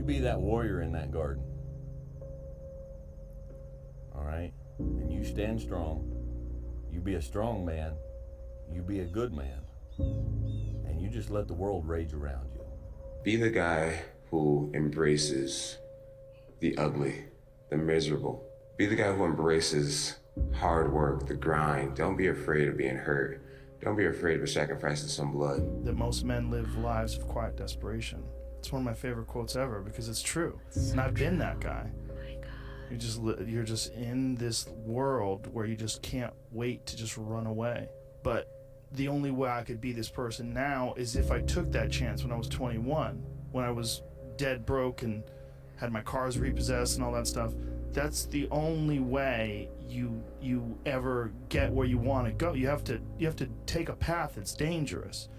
be that warrior in that garden. All right? And you stand strong. You be a strong man. You be a good man. And you just let the world rage around you. Be the guy who embraces the ugly, the miserable. Be the guy who embraces hard work, the grind. Don't be afraid of being hurt. Don't be afraid of sacrificing some blood. That most men live lives of quiet desperation. It's one of my favorite quotes ever because it's true. And I've been that guy. You're just in this world where you just can't wait to just run away. But the only way I could be this person now is if I took that chance when I was 21, when I was dead broke and had my cars repossessed and all that stuff. That's the only way you ever get where you want to go. You have to take a path that's dangerous,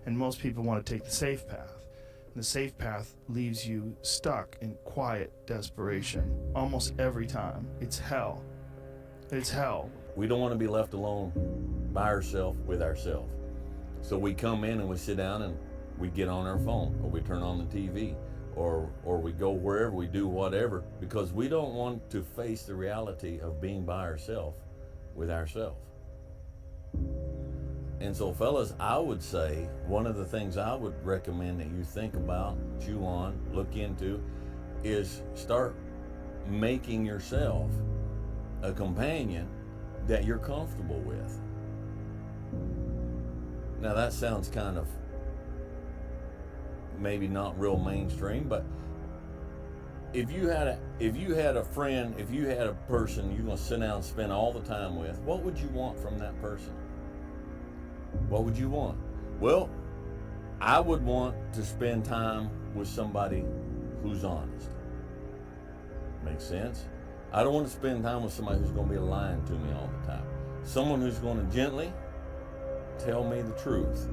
and most people want to take the safe path. And the safe path leaves you stuck in quiet desperation almost every time. It's hell. It's hell. We don't want to be left alone by ourselves with ourselves. So we come in and we sit down and we get on our phone, or we turn on the TV, or we go wherever, we do whatever, because we don't want to face the reality of being by ourselves with ourselves. And so fellas, I would say one of the things I would recommend that you think about, chew on, look into, is start making yourself a companion that you're comfortable with. Now that sounds kind of maybe not real mainstream, but if you had a friend, if you had a person you're gonna sit down and spend all the time with, what would you want from that person? What would you want? Well, I would want to spend time with somebody who's honest. Makes sense? I don't want to spend time with somebody who's going to be lying to me all the time. Someone who's going to gently tell me the truth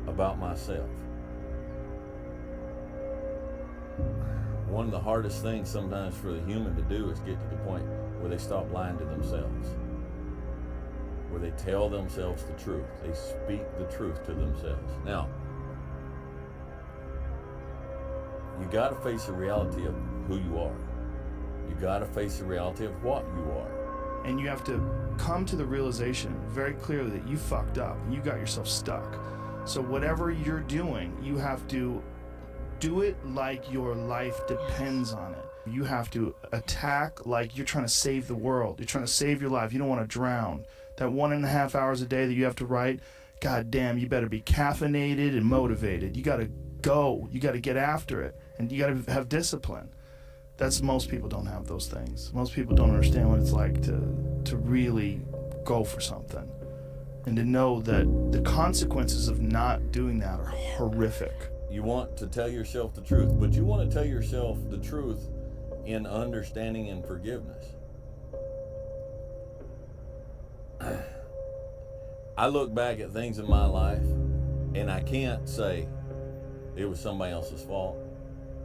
about myself. One of the hardest things sometimes for the human to do is get to the point where they stop lying to themselves, where they tell themselves the truth. They speak the truth to themselves. Now, you got to face the reality of who you are. You got to face the reality of what you are. And you have to come to the realization very clearly that you fucked up and you got yourself stuck. So whatever you're doing, you have to do it like your life depends on it. You have to attack like you're trying to save the world. You're trying to save your life. You don't want to drown. That 1.5 hours a day that you have to write, God damn, you better be caffeinated and motivated. You got to go. You got to get after it. And you got to have discipline. Most people don't have those things. Most people don't understand what it's like to really go for something. And to know that the consequences of not doing that are horrific. You want to tell yourself the truth, but you want to tell yourself the truth in understanding and forgiveness. I look back at things in my life and I can't say it was somebody else's fault.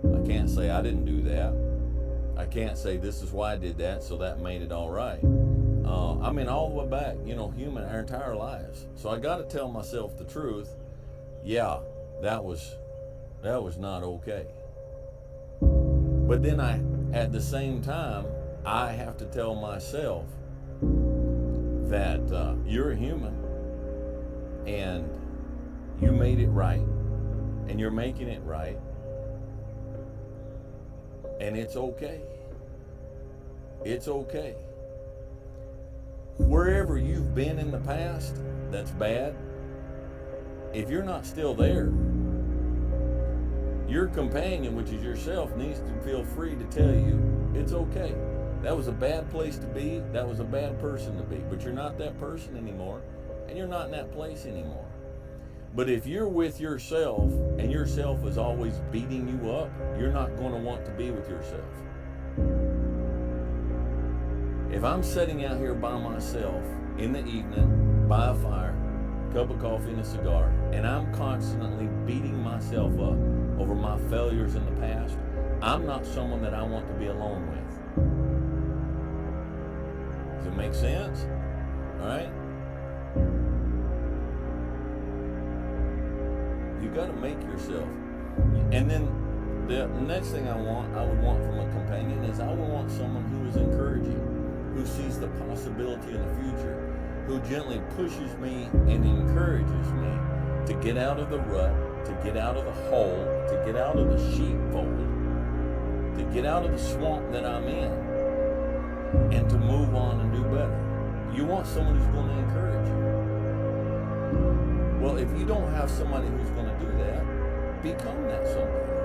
I can't say I didn't do that. I can't say this is why I did that, so that made it all right. I mean, all the way back, human, our entire lives. So I got to tell myself the truth. Yeah, that was not okay. But then at the same time, I have to tell myself that you're a human and you made it right and you're making it right. And it's okay. It's okay. Wherever you've been in the past that's bad, if you're not still there, your companion, which is yourself, needs to feel free to tell you it's okay. That was a bad place to be. That was a bad person to be. But you're not that person anymore, and you're not in that place anymore. But if you're with yourself and yourself is always beating you up, you're not going to want to be with yourself. If I'm sitting out here by myself in the evening, by a fire, cup of coffee and a cigar, and I'm constantly beating myself up over my failures in the past, I'm not someone that I want to be alone with. Does it make sense? All right? You got to make yourself. And then The next thing I would want from a companion is I would want someone who is encouraging, who sees the possibility in the future, who gently pushes me and encourages me to get out of the rut, to get out of the hole, to get out of the sheepfold, to get out of the swamp that I'm in, and to move on and do better. You want someone who's going to encourage you. Well, if you don't have somebody who's going to do that, become that somebody.